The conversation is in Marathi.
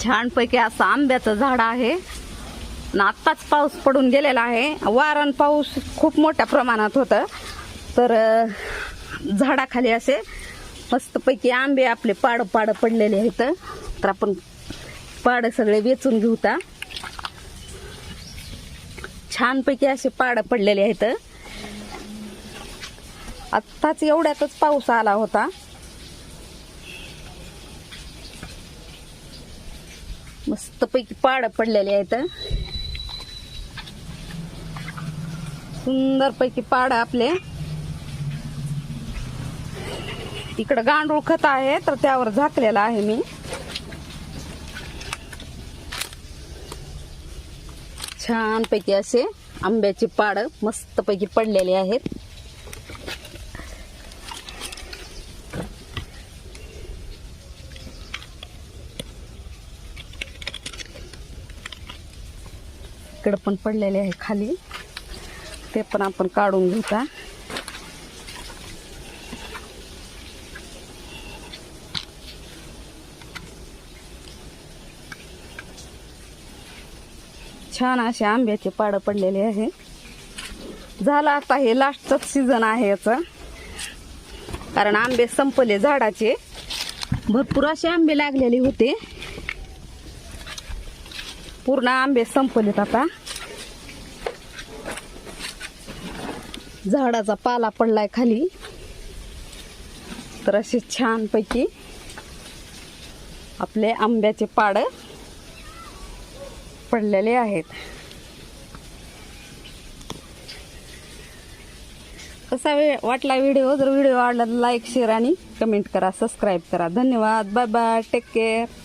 छानपैकी असं आंब्याचं झाड आहे ना. आत्ताच पाऊस पडून गेलेला आहे. वारण पाऊस खूप मोठ्या प्रमाणात होतं, तर झाडाखाली असे मस्तपैकी आंबे आपले पाड पडलेले आहेत. तर आपण पाड सगळे वेचून घेऊता. छानपैकी असे पाड पडलेले आहेत. आत्ताच एवढ्यातच पाऊस आला होता. मस्तपैकी पाड पडलेले आहेत. सुंदरपैकी पाड आपले. इकडं गांडूळ खत आहे, तर त्यावर झाकलेला आहे मी. छानपैकी असे आंब्याची पाड मस्तपैकी पडलेले आहेत. इकडं पण पडलेले आहे खाली, ते पण आपण काढून घेऊता. छान असे आंब्याचे पाड पडलेले आहे. झालं आता हे लास्टच सीझन आहे याचं, कारण आंबे संपले झाडाचे. भरपूर असे आंबे लागलेले होते, पूर्ण आंबे संपलेत आता. झाडाचा पाला पडलाय खाली, तर असे छानपैकी आपले आंब्याचे पाड पडलेले आहेत. कसा वाटला व्हिडिओ? जर व्हिडिओ आवडला तर लाईक, शेअर आणि कमेंट करा, सबस्क्राईब करा. धन्यवाद. Bye bye. Take care.